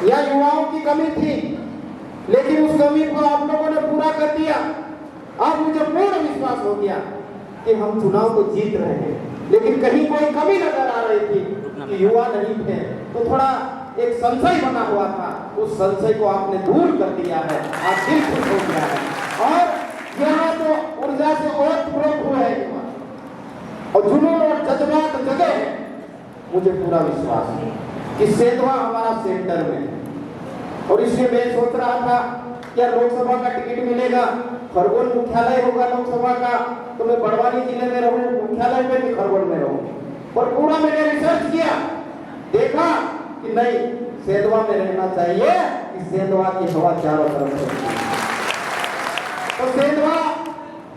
या युवाओं की कमी थी, लेकिन उस कमी को आप लोगों ने पूरा कर दिया। अब मुझे पूर्ण विश्वास हो गया कि हम चुनाव को जीत रहे हैं। लेकिन कहीं कोई कमी नजर आ रही थी कि युवा नहीं थे, तो थोड़ा एक संशय बना हुआ था, उस संशय को आपने दूर कर दिया है। आज दिल खुश हो गया है और यहाँ तो ऊर्जा से ओतप्रोत हुए हैं युवा और जुनून और जज्बात जगे हैं। मुझे पूरा विश्वास है कि सेंधवा हमारा सेंटर में है और इसलिए मैं सोच रहा था क्या लोकसभा का टिकट मिलेगा, खरगोन मुख्यालय होगा लोकसभा का, तो मैं बड़वानी जिले में रहूं, मुख्यालय में भी खरगोन में रहूं। पर पूरा मैंने रिसर्च किया, देखा कि नहीं, सेंधवा में रहना चाहिए कि सेंधवा की हवा चारों तरफ से। तो सेंधवा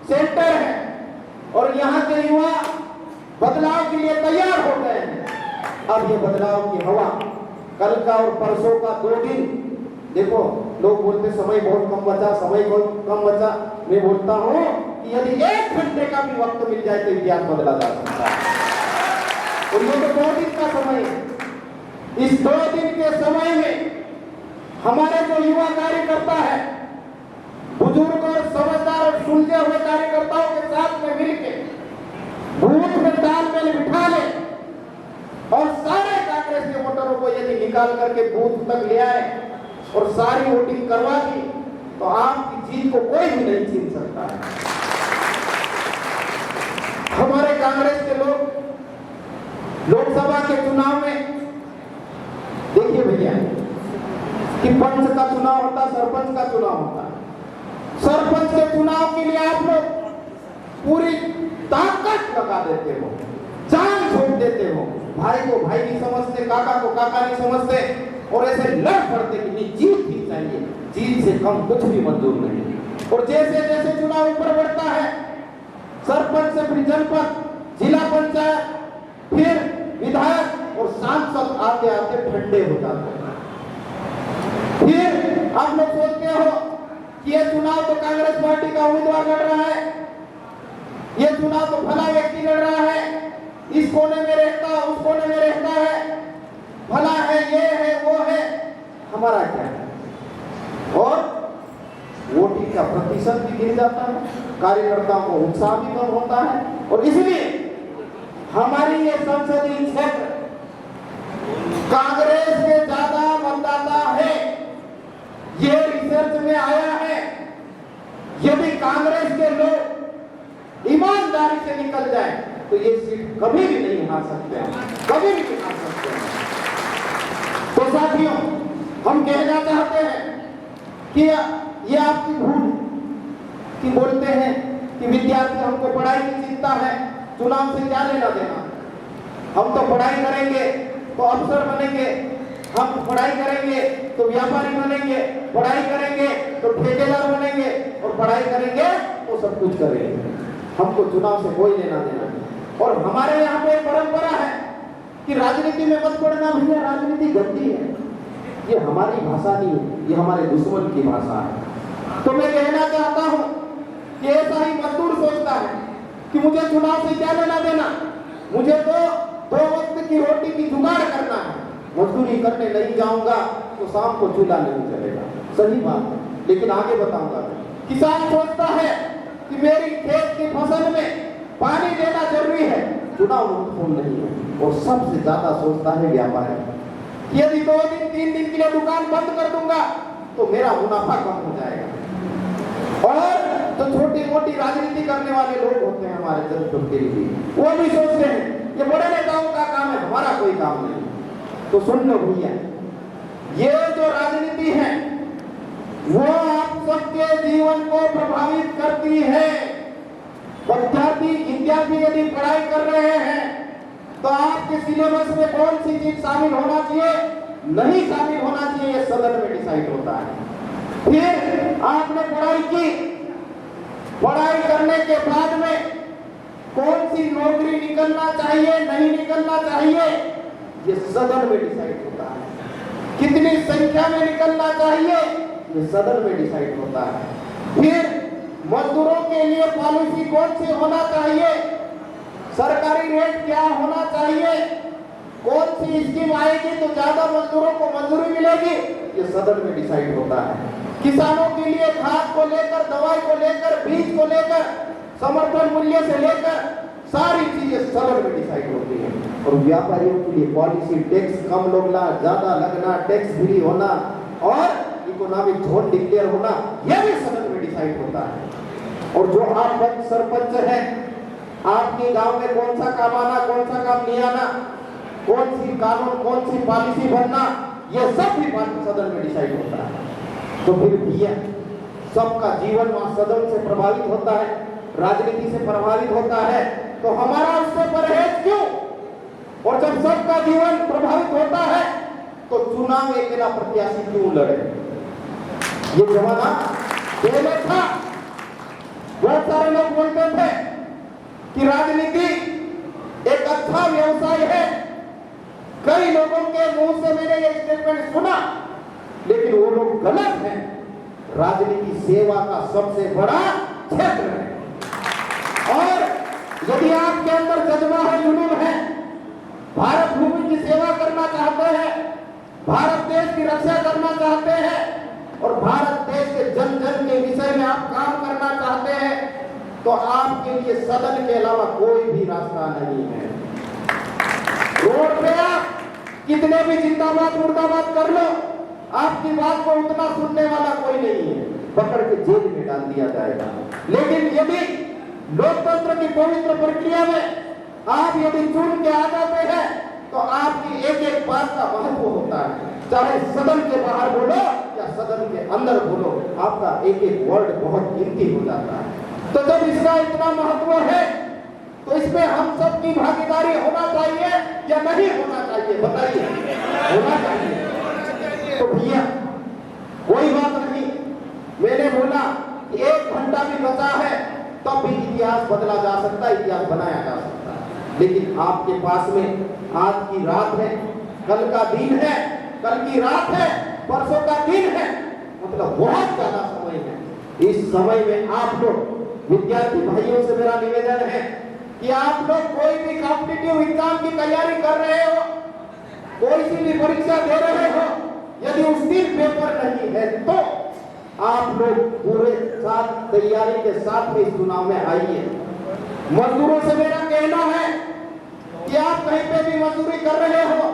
सेंटर है और यहाँ के युवा बदलाव के लिए तैयार हो गए हैं। अब ये बदलाव की हवा कल का और परसों का 2 दिन, देखो लोग बोलते समय बहुत कम बचा, समय बहुत कम बचा। मैं बोलता हूँ कि यदि 1 घंटे का भी वक्त मिल जाए तो इतिहास बदला जा सकता है। और ये तो 2 दिन का समय है। इस 2 दिन के समय में हमारे जो युवा कार्यकर्ता है, बुजुर्ग और समझदार और सुलझे हुए कार्यकर्ताओं के साथ में मिलकर बूथ में तालमेल बिठा ले और सारे कांग्रेस के वोटरों को यदि निकाल करके बूथ तक ले आए और सारी वोटिंग करवा दी तो आपकी जीत को कोई भी नहीं छीन सकता है। हमारे कांग्रेस के लोग लोकसभा के चुनाव में देखिए भैया कि पंच का चुनाव होता, सरपंच का चुनाव होता। सरपंच के चुनाव के लिए आप लोग पूरी ताकत लगा देते हो, जान छोड़ देते हो, भाई को भाई नहीं समझते, काका को काका नहीं समझते और ऐसे लड़ पड़ते कि नहीं जीत ही चाहिए, जीत से कम कुछ भी मंजूर नहीं। और जैसे जैसे चुनाव ऊपर बढ़ता है, सरपंच से फिर जनपद, जिला पंचायत, फिर विधायक और सांसद आते आते ठंडे हो जाते हैं। फिर आप लोग सोचते हो कि ये चुनाव तो कांग्रेस पार्टी का उम्मीदवार लड़ रहा है, ये चुनाव तो भला व्यक्ति लड़ रहा है, इस कोने में रहता उस कोने में रहता है, भला है, ये है, वो है, हमारा क्या है। और वोटिंग का प्रतिशत भी गिर जाता है, कार्यकर्ताओं को उत्साह भी कम होता है। और इसलिए हमारी ये संसदीय क्षेत्र कांग्रेस के ज्यादा मतदाता है, ये रिसर्च में आया है। यदि कांग्रेस के लोग ईमानदारी से निकल जाए तो ये सीट कभी भी नहीं हार सकते हैं, कभी भी नहीं हार सकते हैं। तो साथियों, हम कहना चाहते हैं कि ये आपकी भूल कि बोलते हैं कि विद्यार्थी हमको पढ़ाई की चिंता है, चुनाव से क्या लेना देना। हम तो पढ़ाई करेंगे तो अफसर बनेंगे, हम पढ़ाई करेंगे तो व्यापारी बनेंगे, पढ़ाई करेंगे तो ठेकेदार बनेंगे और पढ़ाई करेंगे तो सब कुछ करेंगे। हमको चुनाव से कोई लेना देना नहीं। और हमारे यहाँ पे परंपरा है कि राजनीति में मत पड़ना भैया, राजनीति गंदी है। ये हमारी भाषा नहीं है, ये हमारे दुश्मन की भाषा है। तो मैं कहना चाहता हूँ कि ऐसा ही मजदूर सोचता है कि मुझे चुनाव से क्या लेना देना, मुझे तो 2 वक्त की रोटी की जुगाड़ करना है, मजदूरी करने नहीं जाऊंगा तो शाम को चूल्हा नहीं चलेगा। सही बात है, लेकिन आगे बताऊंगा। किसान सोचता है कि मेरी खेत की फसल में पानी देना जरूरी है, चुनाव महत्वपूर्ण नहीं है। और सबसे ज्यादा सोचता है व्यापारी, यदि 2 दिन 3 दिन के लिए दुकान बंद कर दूंगा तो मेरा मुनाफा कम हो जाएगा। और जो छोटी मोटी राजनीति करने वाले लोग होते हैं हमारे जनता के लिए, वो भी सोचते हैं ये बड़े नेताओं का काम है, हमारा कोई काम नहीं। तो सुन लो भैया, ये जो राजनीति है वो आप सबके जीवन को प्रभावित करती है। विद्यार्थी यदि पढ़ाई कर रहे हैं तो आपके सिलेबस में कौन सी चीज शामिल होना चाहिए, नहीं शामिल होना चाहिए, ये सदन में डिसाइड होता है। फिर आपने पढ़ाई की, पढ़ाई करने के बाद में कौन सी नौकरी निकलना चाहिए, नहीं निकलना चाहिए, ये सदन में डिसाइड होता है। कितनी संख्या में निकलना चाहिए, ये सदन में डिसाइड होता है। फिर मजदूरों के लिए पॉलिसी कौन सी होना चाहिए, सरकारी रेट क्या होना चाहिए, कौन सी स्कीम आएगी तो ज्यादा मजदूरों को मजदूरी मिलेगी। मिलेगी, ये सदन में डिसाइड होता है। किसानों के लिए खाद को लेकर, दवाई को लेकर, बीज को लेकर, समर्थन मूल्य से लेकर सारी चीजें सदन में डिसाइड होती है। और व्यापारियों के लिए पॉलिसी, टैक्स कम लगना, ज्यादा लगना, टैक्स फ्री होना और इकोनॉमिक जोन डिक्लेयर होना, यह भी सदन में डिसाइड होता है। और जो आप सरपंच हैं, आपके गांव में कौन सा काम आना, कौन सा काम नहीं आना, कौन सी कानून, कौन सी पॉलिसी बनना, यह सब भी बात सदन में डिसाइड होता है। तो फिर भैया सबका जीवन वहां सदन से प्रभावित होता है, राजनीति से प्रभावित होता है, तो हमारा उससे परहेज क्यों? और जब सबका जीवन प्रभावित होता है तो चुनाव में अकेला प्रत्याशी क्यों लड़े? ये जमाना पहले था। बहुत सारे लोग बोलते थे कि राजनीति एक अच्छा व्यवसाय है। कई लोगों के मुंह से मैंने ये स्टेटमेंट सुना, लेकिन वो लोग गलत हैं। राजनीति सेवा का सबसे बड़ा क्षेत्र है। और यदि आपके अंदर जज्बा है, जुनून है, भारत भूमि की सेवा करना चाहते हैं, भारत देश की रक्षा करना चाहते हैं और भारत देश के जन जन के विषय में आप काम करना चाहते हैं, तो आपके लिए सदन के अलावा कोई भी रास्ता नहीं है। रोड पे आप कितने भी जिंदाबाद मुर्दाबाद कर लो, आपकी बात को उतना सुनने वाला कोई नहीं है, पकड़ के जेल में डाल दिया जाएगा। लेकिन यदि लोकतंत्र की पवित्र प्रक्रिया में आप यदि चुन के आ जाते हैं तो आपकी एक एक बात का महत्व होता है। चाहे सदन के बाहर बोलो या सदन के अंदर बोलो, आपका एक एक वर्ड बहुत कीमती हो जाता है। तो जब इसका इतना महत्व है तो इसमें हम सब की भागीदारी होना चाहिए या नहीं होना चाहिए? बताइए। होना चाहिए। तो भैया कोई बात नहीं, मैंने बोला कि 1 घंटा भी बचा है तब भी इतिहास बदला जा सकता है, इतिहास बनाया जा सकता है। लेकिन आपके पास में आज की रात है, कल का दिन है, कल की रात है, परसों का दिन है, मतलब बहुत ज्यादा समय है। इस समय में आप लोग विद्यार्थी भाइयों से मेरा निवेदन है कि आप लोग कोई भी कॉम्पिटिटिव एग्जाम की तैयारी कर रहे हो, कोई सी भी परीक्षा दे रहे हो, यदि उस दिन पेपर नहीं है तो आप लोग पूरे साथ तैयारी के साथ में इस चुनाव में आइए। मजदूरों से मेरा कहना है कि आप कहीं पे भी मजदूरी कर रहे हो,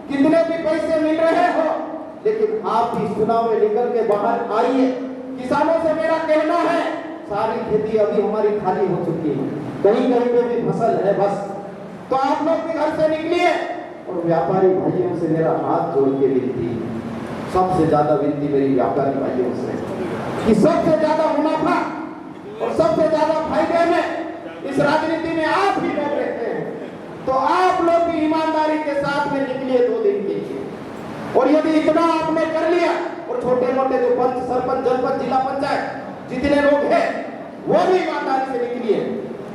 कितने भी पैसे मिल रहे हो, लेकिन आप इस चुनाव में निकल के बाहर आइए। किसानों से मेरा कहना है, सारी खेती अभी हमारी खाली हो चुकी है, कहीं कहीं पे भी फसल है बस, तो आप लोग भी घर से निकलिए। और व्यापारी भाइयों से मेरा हाथ जोड़ के विनती, सबसे ज्यादा विनती मेरी व्यापारी भाइयों से कि सबसे ज्यादा मुनाफा और सबसे ज्यादा फायदे में इस राजनीति में आप ही लोग रहते हैं, तो आप लोग भी ईमानदारी के साथ में निकलिए 2 दिन के लिए। और यदि इतना आपने कर लिया, और छोटे मोटे जो पंच, सरपंच, जनपद, जिला पंचायत जितने लोग हैं वो भी ईमानदारी से निकलिए।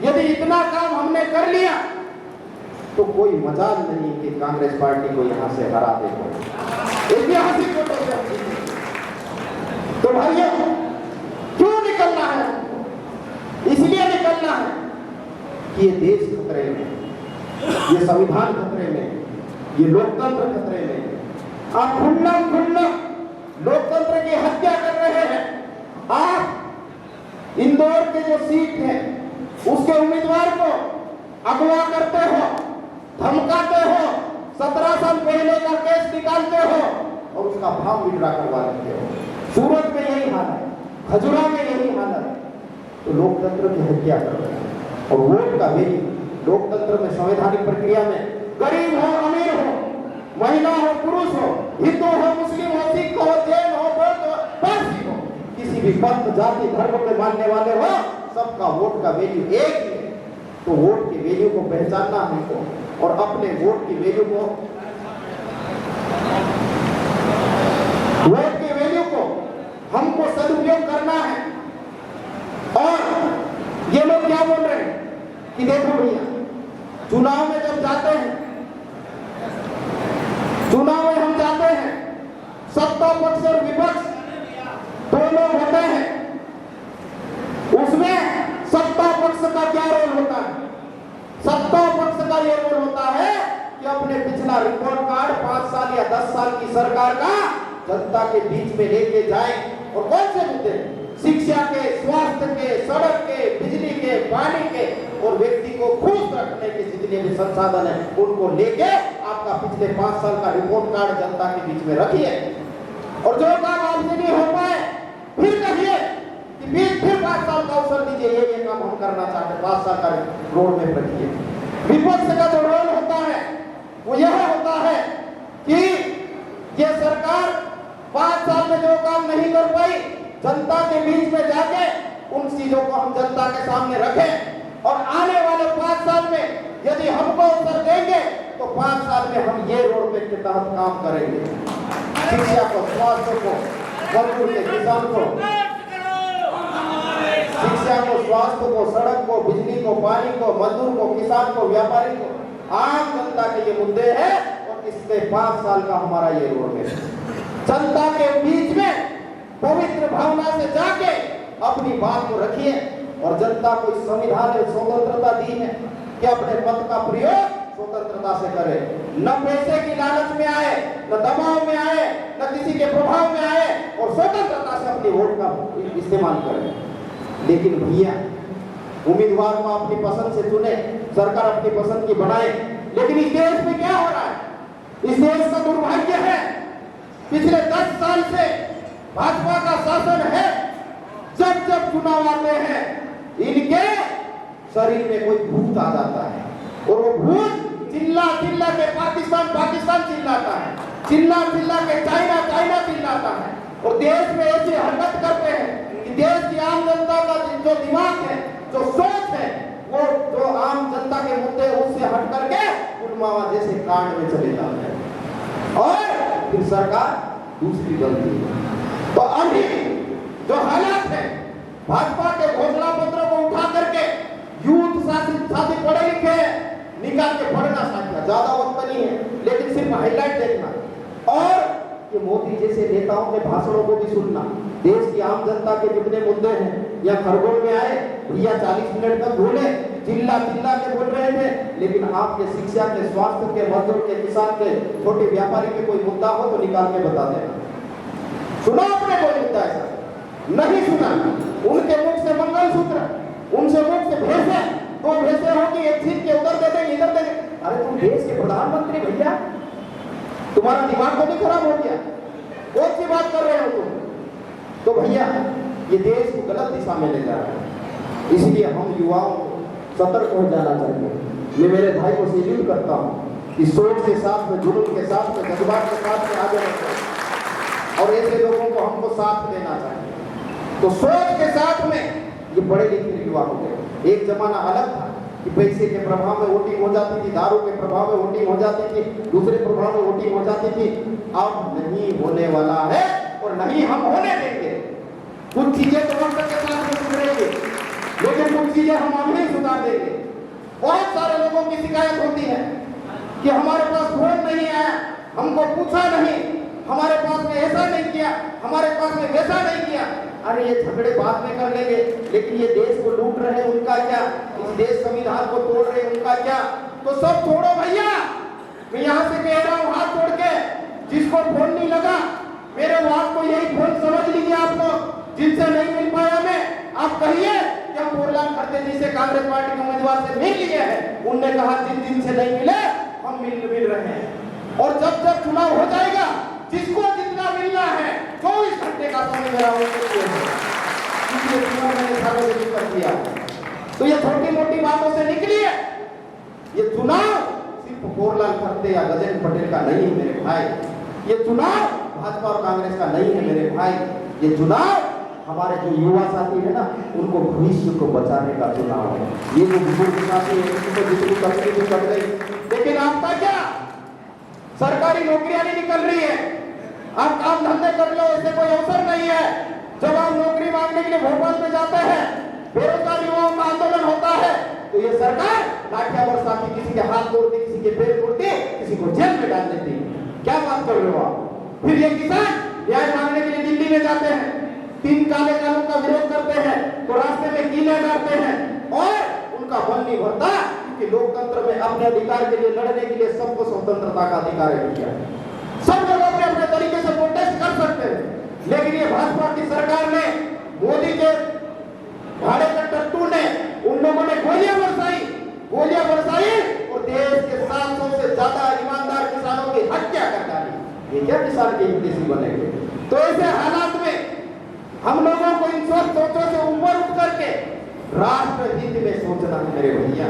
यदि इतना काम हमने कर लिया तो कोई मजाल नहीं कि कांग्रेस पार्टी को यहां से हरा दे। ऐतिहासिक वोटों से। तो भाइयों क्यों निकलना है? इसलिए निकलना है कि ये देश खतरे में, ये संविधान खतरे में, ये लोकतंत्र खतरे में। आप खुल्लम लोकतंत्र की हत्या कर रहे हैं। आप इंदौर के जो सीट है उसके उम्मीदवार को अगवा करते हो, धमकाते हो, 17 साल पहले का केस निकालते हो और उसका फॉर्म विड्रॉ करवा लेते हो। सूरत में यही हाल है, खजुरा में यही हाल है। तो लोकतंत्र की हत्या कर रहे हैं। और वोट का वैल्यू लोकतंत्र में, संवैधानिक प्रक्रिया में, गरीब हो, अमीर हो, महिला हो, पुरुष हो, हिंदू हो, मुस्लिम हो, सिख हो, जैन हो, बौद्ध हो, पारसी हो, किसी भी पंथ, जाति, धर्म के मानने वाले हो, सबका वोट का वैल्यू एक ही है। तो वोट की वैल्यू को पहचानना हमको और अपने वोट की वैल्यू को हमको सदुपयोग करना है। और ये लोग क्या बोल रहे हैं कि देखो भैया, चुनाव में जब जाते हैं, चुनाव में हम जाते हैं, सत्ता पक्ष और विपक्ष दोनों होते हैं, उसमें सत्ता पक्ष का क्या रोल होता है? सत्ता पक्ष का ये रोल होता है कि अपने अपने पिछला रिपोर्ट कार्ड 5 साल या 10 साल की सरकार का जनता के बीच में लेके जाए। और कौन से मुद्दे? शिक्षा के, स्वास्थ्य के, सड़क के, बिजली के, पानी के और व्यक्ति को खुश रखने के जितने भी संसाधन है उनको लेके आपका पिछले 5 साल का रिपोर्ट कार्ड जनता के बीच में रखिए। और जो काम आपसे नहीं हो पाए फिर कहिए कि फिर 5 साल का अवसर दीजिए, ये काम हम करना चाहते हैं, 5 साल का रोड में रखिए। विपक्ष का जो रोल होता है वो यह होता है कि ये सरकार 5 साल में जो काम नहीं कर पाई जनता के बीच में जाके उन चीजों को हम जनता के सामने रखें और आने वाले 5 साल में यदि हमको अवसर देंगे तो 5 साल में हम ये रोड मैप के तहत काम करेंगे। शिक्षा को, स्वास्थ्य को, मजदूर के, किसान को, शिक्षा को, स्वास्थ्य को, सड़क को, बिजली को, पानी को, मजदूर को, किसान को, व्यापारी को, आम जनता के ये मुद्दे हैं और इसके 5 साल का हमारा ये रोड मैप। जनता के बीच में पवित्र भावना से जाके अपनी बात को रखिए और जनता को इस संविधान ने स्वतंत्रता दी है कि अपने मत का प्रयोग स्वतंत्रता से करे, न पैसे की लालच में आए, न दबाव में आए, न किसी के प्रभाव में आए और स्वतंत्रता से अपनी वोट का इस्तेमाल करे। लेकिन भैया उम्मीदवार को अपनी पसंद से चुने, सरकार अपनी पसंद की बनाए, लेकिन इस देश में क्या हो रहा है? इस देश का दुर्भाग्य है पिछले 10 साल से भाजपा का शासन है। जब जब चुनाव आते हैं इनके शरीर में कोई भूत आ जाता है और वो भूत चिल्ला चिल्ला के पाकिस्तान पाकिस्तान चिल्लाता है, चिल्ला चिल्ला के चाइना चाइना चिल्लाता है और देश में ऐसी हरकत करते हैं कि देश की आम जनता का जो दिमाग है, जो सोच है, वो जो आम जनता के मुद्दे उससे हट करके पुलवामा जैसे कांड में चले जाते हैं और फिर सरकार दूसरी गलती है। तो अभी जो हालात है भाजपा के घोषणा पत्र को उठा करके यूथ साथी पढ़े लिखे निकाल के पढ़ना चाहिए, ज्यादा वक्त नहीं है लेकिन सिर्फ हाईलाइट देखना और ये मोदी जैसे नेताओं के भाषणों को भी सुनना। देश की आम जनता के जितने मुद्दे हैं या खरगोन में आए भैया 40 मिनट तक बोले, चिल्ला चिल्ला के बोल रहे थे, लेकिन आपके शिक्षा के, स्वास्थ्य के, मजदूर के, किसान के, छोटे व्यापारी के कोई मुद्दा हो तो निकाल के बता देना। सुना आपने कोई मुद्दा ऐसा? नहीं सुना। उनके मुख से मंगलसूत्र, उनसे मुख से भेसे, 2 भेसे होगी, एक छीन के उधर दे देंगे, इधर दे देंगे। अरे तुम देश के प्रधानमंत्री भैया, तुम्हारा दिमाग को नहीं खराब हो गया? कौन सी बात कर रहे हो तुम? तो भैया ये देश को गलत दिशा में ले जा रहा है, इसलिए हम युवाओं को सतर्क हो जाना चाहिए। मैं मेरे भाई को सैल्यूट करता हूँ कि सोच के साथ में, जुनून के साथ में, जज्बात के साथ में आगे बढ़ते और ऐसे लोगों को हमको साथ देना चाहिए। तो सोच के साथ में ये पढ़े लिखे युवा हो गए। एक जमाना अलग था कि पैसे के प्रभाव में वोटिंग हो जाती थी, दारू के प्रभाव में वोटिंग हो जाती थी, दूसरे प्रभाव में वोटिंग हो जाती थी। अब नहीं होने वाला है और नहीं हम होने देंगे। कुछ चीजें तो वक्त के साथ में सुधरेंगी, लेकिन कुछ चीजें हम अभी सुधार देंगे। बहुत सारे लोगों की शिकायत होती है कि हमारे पास फोन नहीं आया, हमको पूछा नहीं, हमारे पास में ऐसा नहीं किया, हमारे पास में वैसा नहीं किया। अरे ये झगड़े बाद में कर लेंगे, लेकिन ये देश को लूट रहे हैं उनका क्या, इस देश संविधान को तोड़ रहे हैं उनका क्या? तो सब छोड़ो भैया। मैं यहाँ से कह रहा हूँ हाथ जोड़ के, जिसको फोन नहीं लगा मेरे बात को यही फोन समझ लीजिए आप लोग। जिनसे नहीं मिल पाया मैं, आप कहिए कि हम बोरलाल खड़गे जी से कांग्रेस पार्टी के उम्मीदवार से मिल लिए हैं। उनने कहा जिन जिन से नहीं मिले हम मिल रहे हैं। और जब जब चुनाव हो जाएगा जिसको जितना मिलना है 24 घंटे का समय मेरा सार्वजनिक कर दिया। तो ये छोटी मोटी बातों से निकली है। ये चुनाव सिर्फ बोरलाल खड़गे या गजेंद्र पटेल का नहीं है मेरे भाई, ये चुनाव भाजपा और कांग्रेस का नहीं है मेरे भाई। ये चुनाव हमारे जो युवा साथी है ना, उनको भविष्य को बचाने का चुनाव है। ये जो बुजुर्ग साथी है उनको जितनी तकलीफ कर गई, लेकिन आपका क्या, सरकारी नौकरियां नहीं निकल रही है, आप काम धंधे कर लो, ऐसे कोई अवसर नहीं है। जब आप नौकरी मांगने के लिए भोपाल में जाते हैं, बेरोजगार युवाओं का आंदोलन होता है, तो ये सरकार लाठियां बरसा के किसी के हाथ तोड़ती, किसी के पैर तोड़ती, किसी को जेल में डाल देती। क्या बात कर रहे हो आप? फिर ये किसान न्याय मांगने के लिए दिल्ली में जाते हैं, 3 काले कानून का विरोध करते हैं, तो रास्ते में कीले डालते हैं और उनका मन नहीं भरता कि लोकतंत्र में अपने अधिकार के लिए लड़ने के लिए सबको स्वतंत्रता का अधिकार है भैया। सब लोग अपने अपने तरीके से प्रोटेस्ट कर सकते हैं, लेकिन ये भाजपा की सरकार ने, मोदी के भाड़े के टट्टू ने, उन लोगों ने गोलियां बरसाई और देश के 700 से ज्यादा ईमानदार किसानों की हत्या कर डाली। ये क्या किसान के हितैषी बनेंगे? तो ऐसे हालात में हम लोगों को इन सोचों से ऊपर उठ करके राष्ट्र हित में सोचना है मेरे भैया,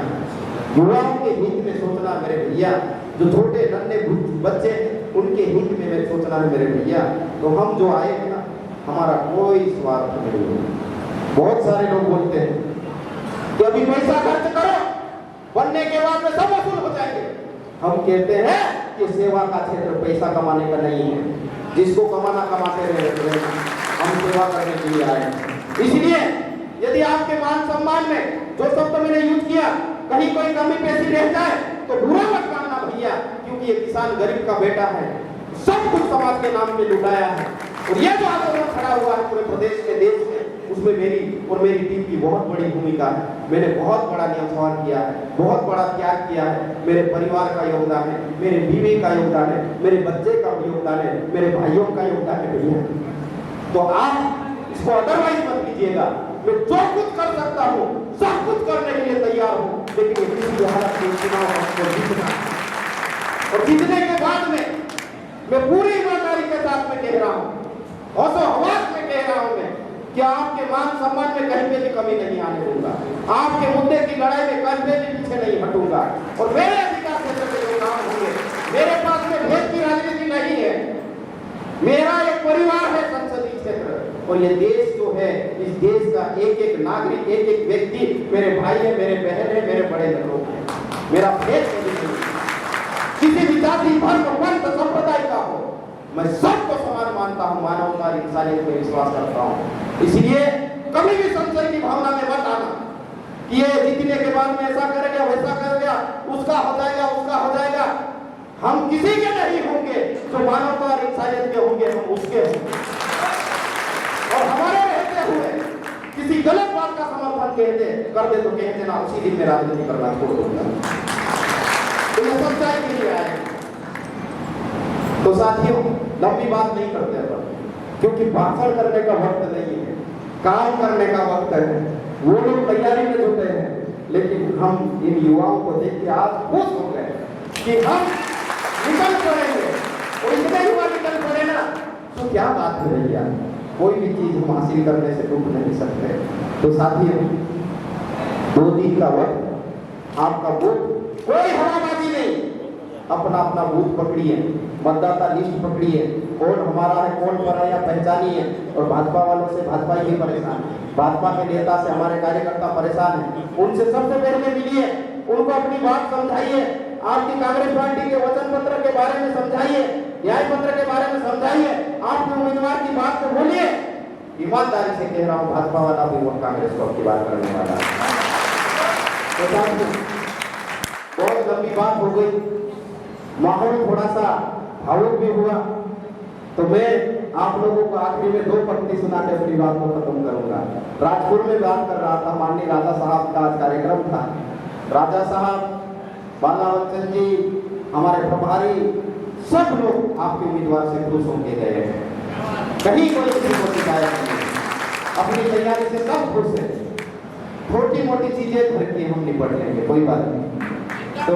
युवाओं के हित में सोचना मेरे भैया, जो छोटे नन्हे बच्चे हैं उनके हित में मेरे सोचना है मेरे भैया। तो हम जो आए हैं ना, हमारा कोई स्वार्थ नहीं है। बहुत सारे लोग बोलते हैं कि अभी पैसा खर्च करो, बनने के बाद में सब वसूल हो जाएंगे। हम कहते हैं कि सेवा का क्षेत्र पैसा कमाने का नहीं है, जिसको कमाना कमाते रहे, हम सेवा करने के लिए आए हैं। इसलिए यदि आपके मान सम्मान में जो शब्द मैंने यूज किया कहीं कोई कमी पेशी रह जाए तो बुरा मत मानना भैया, क्योंकि ये किसान गरीब का बेटा है, सब कुछ समाज के नाम पे लुटाया है। और ये जो आंदोलन खड़ा हुआ है पूरे प्रदेश के देश में, उसमें मेरी और मेरी टीम की बहुत बड़ी भूमिका है। मैंने बहुत बड़ा न्याय किया है, बहुत बड़ा त्याग किया है। मेरे परिवार का योगदान है, मेरे बीवी का योगदान है, मेरे बच्चे का योगदान है, मेरे भाइयों का योगदान है भैया। तो आप इसको अदरवाइज मत लीजिएगा। मैं जो कुछ कर सकता हूँ सब कुछ करने के लिए तैयार हूँ, लेकिन किसी हालत में चुनाव जीतना, और जीतने के बाद में मैं पूरी ईमानदारी के साथ में कह रहा हूँ, हौसला में कह रहा हूँ मैं कि आपके मान सम्मान में कहीं पे भी कमी नहीं आने दूंगा। आपके मुद्दे की लड़ाई में कहीं पे भी पीछे नहीं हटूंगा। और मेरे अधिकार क्षेत्र में जो काम होंगे, मेरे पास में भेद की राजनीति नहीं है। मेरा एक परिवार है संसदीय क्षेत्र, और ये देश जो है, इस देश का एक एक नागरिक, एक एक व्यक्ति मेरे भाई है, मेरे बहन है, मेरे बड़े लोग हैं। मेरा भेद नहीं, किसी भी जाति, धर्म, पंथ, संप्रदाय का हो, मैं सबको समान मानता हूँ, मानवता और इंसानियत में विश्वास करता हूँ। इसलिए कभी भी संशय की भावना में मत आना कि ये जीतने के बाद में ऐसा करेगा, वैसा करेगा, उसका हो जाएगा, उसका हो जाएगा। हम किसी के नहीं होंगे, जो मानवता और इंसानियत के होंगे हम उसके होंगे। और हमारे रहते हुए किसी गलत बात का समर्थन कर दे तो कहते ना, उसी दिन में राजनीति करना छोड़ दूंगा। तो ये सच्चाई के लिए आए। तो साथियों, लंबी बात नहीं करते हैं, क्योंकि भाषण करने का वक्त नहीं है, काम करने का वक्त है। वो लोग तैयारी में जुटे हैं, लेकिन हम इन युवाओं को देख के आज खुश हो गए कि हम निकल पड़ेंगे। और इतने युवा निकल पड़े ना, तो क्या बात है भैया, कोई भी चीज हम हासिल करने से रुक नहीं सकते। तो साथियों, 2 दिन का वक्त, आपका बूथ, कोई हवाबाजी नहीं, अपना अपना बूथ पकड़िए, मतदाता लिस्ट पकड़िए, कौन हमारा है, कौन पराया, पहचानिए। और भाजपा वालों से भाजपा ही परेशान है, भाजपा के नेता से हमारे कार्यकर्ता परेशान है, उनसे सबसे पहले मिलिए, उनको अपनी बात समझाइए, आपकी कांग्रेस पार्टी के वचन पत्र के बारे में समझाइए, न्याय पत्र के बारे में समझाइए, आपके उम्मीदवार की बात को बोलिए। ईमानदारी से कह रहा हूँ, भाजपा वाला भी वोट कांग्रेस को आपकी बात करने वाला है। बहुत लंबी बात हो गई, माहौल थोड़ा सा भावुक भी हुआ, तो मैं आप लोगों को आखिरी में 2 पंक्ति सुना के अपनी बात को खत्म करूंगा। राजपुर में बात कर रहा था, माननीय राजा साहब का आज कार्यक्रम था। राजा साहब, बालावचन जी, हमारे प्रभारी, सब लोग आपके उम्मीदवार से खुश होके गए हैं, कहीं कोई किसी को शिकायत नहीं, अपनी तैयारी से सब खुश है। छोटी मोटी चीजें घर की हम निपट लेंगे, कोई बात नहीं। तो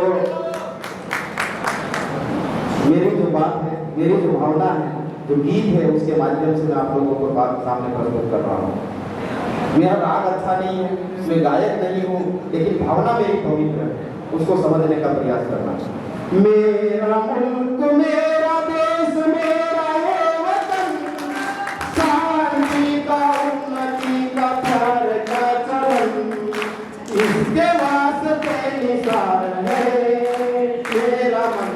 मेरी जो बात है, मेरी जो भावना है, जो गीत है, उसके माध्यम से मैं आप लोगों को बात सामने प्रस्तुत कर रहा हूँ। मेरा राग अच्छा नहीं है, मैं गायक नहीं हूँ, लेकिन भावना मेरी पवित्र है, उसको समझने का प्रयास करना। मेरा मुल्क, मेरा देश, मेरा ये वतन, शांति का, उन्नति का, प्यार का चलन, इसके वास्ते निसार है मेरा मन,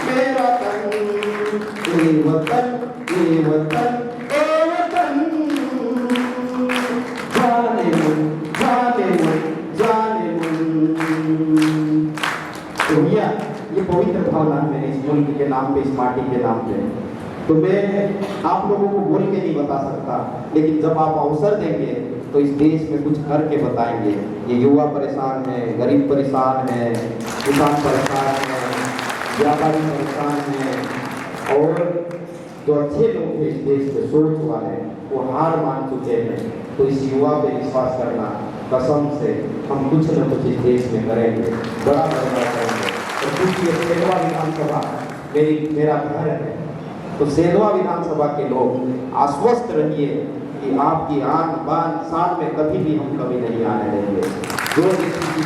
मेरा तन, ए वतन, ए वतन, ए वतन, जाने मन, जाने मन, जाने मन। तो भैया, ये पवित्र भावना है मेरे इस मुल्क के नाम पे, इस माटी के नाम पे। तो मैं आप लोगों को बोल के नहीं बता सकता, लेकिन जब आप अवसर देंगे तो इस देश में कुछ करके बताएंगे। ये युवा परेशान है, गरीब परेशान है, किसान परेशान है, व्यापारी परेशान है, और जो अच्छे लोग हैं इस देश में सोच वाले वो हार मान चुके हैं। तो इस युवा पे विश्वास करना, कसम से हम कुछ न कुछ इस देश में करेंगे, बड़ा बदलाव करेंगे। और क्योंकि ये सेंधवा विधानसभा मेरा घर है, तो सेंधवा विधानसभा के लोग आश्वस्त रहिए कि आपकी आन बान शान में कभी भी हम कभी नहीं आने देंगे। जो स्थिति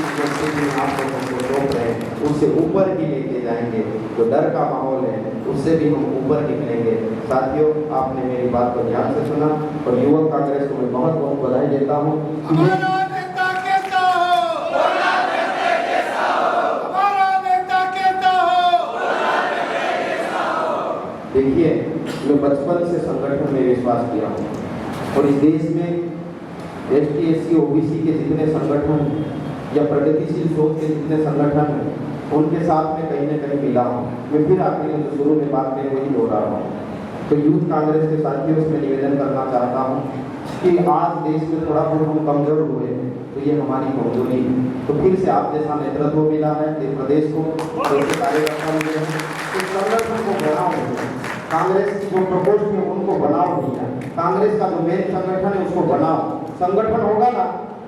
आप लोगों को रोक रहे हैं उससे ऊपर ही लेके जाएंगे। जो डर का माहौल है उससे भी हम ऊपर निकलेंगे। साथियों, आपने मेरी बात को ध्यान से सुना और युवक कांग्रेस को मैं बहुत बहुत बधाई देता हूँ। देखिए, मैं बचपन से संगठन में विश्वास किया हूँ और इस देश में ST SC OBC के जितने संगठन या प्रगतिशील सोच के जितने संगठन हैं उनके साथ में कहीं न कहीं मिला हूँ। मैं फिर आखिर में जो शुरू में बात में वही दोहरा रहा हूँ। तो यूथ कांग्रेस के साथियों से निवेदन करना चाहता हूँ कि आज देश में थोड़ा बहुत हम कमजोर हुए हैं, तो ये हमारी कमजोरी है। तो फिर से आप जैसा नेतृत्व मिला है इस प्रदेश को, कार्यकर्ता मिले हैं, तो संगठन को बढ़ाओ। कांग्रेस की जो प्रपोस्ट है उनको बनाओ भैया। कांग्रेस का जो मेन संगठन है उसको बनाओ। संगठन होगा ना,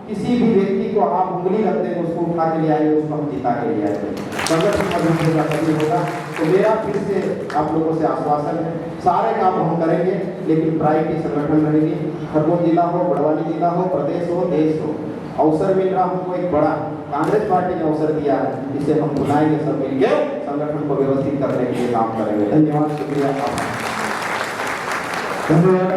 किसी भी व्यक्ति को आप उंगली रख देंगे उसको उठा के ले आएंगे, उसको हम जिता के ले आएंगे। संगठन मजबूत होगा तभी होगा। तो मेरा फिर से आप लोगों से आश्वासन है, सारे काम हम करेंगे लेकिन प्रायोरिटी संगठन रहेगी। खरगोन जिला हो, बड़वानी जिला हो, प्रदेश हो, देश हो, अवसर मिल रहा हमको एक बड़ा, कांग्रेस पार्टी ने अवसर दिया है, इसे हम बुलाएंगे, सब मिलकर संगठन को व्यवस्थित करने के लिए काम करेंगे। धन्यवाद, शुक्रिया। धन्यवाद।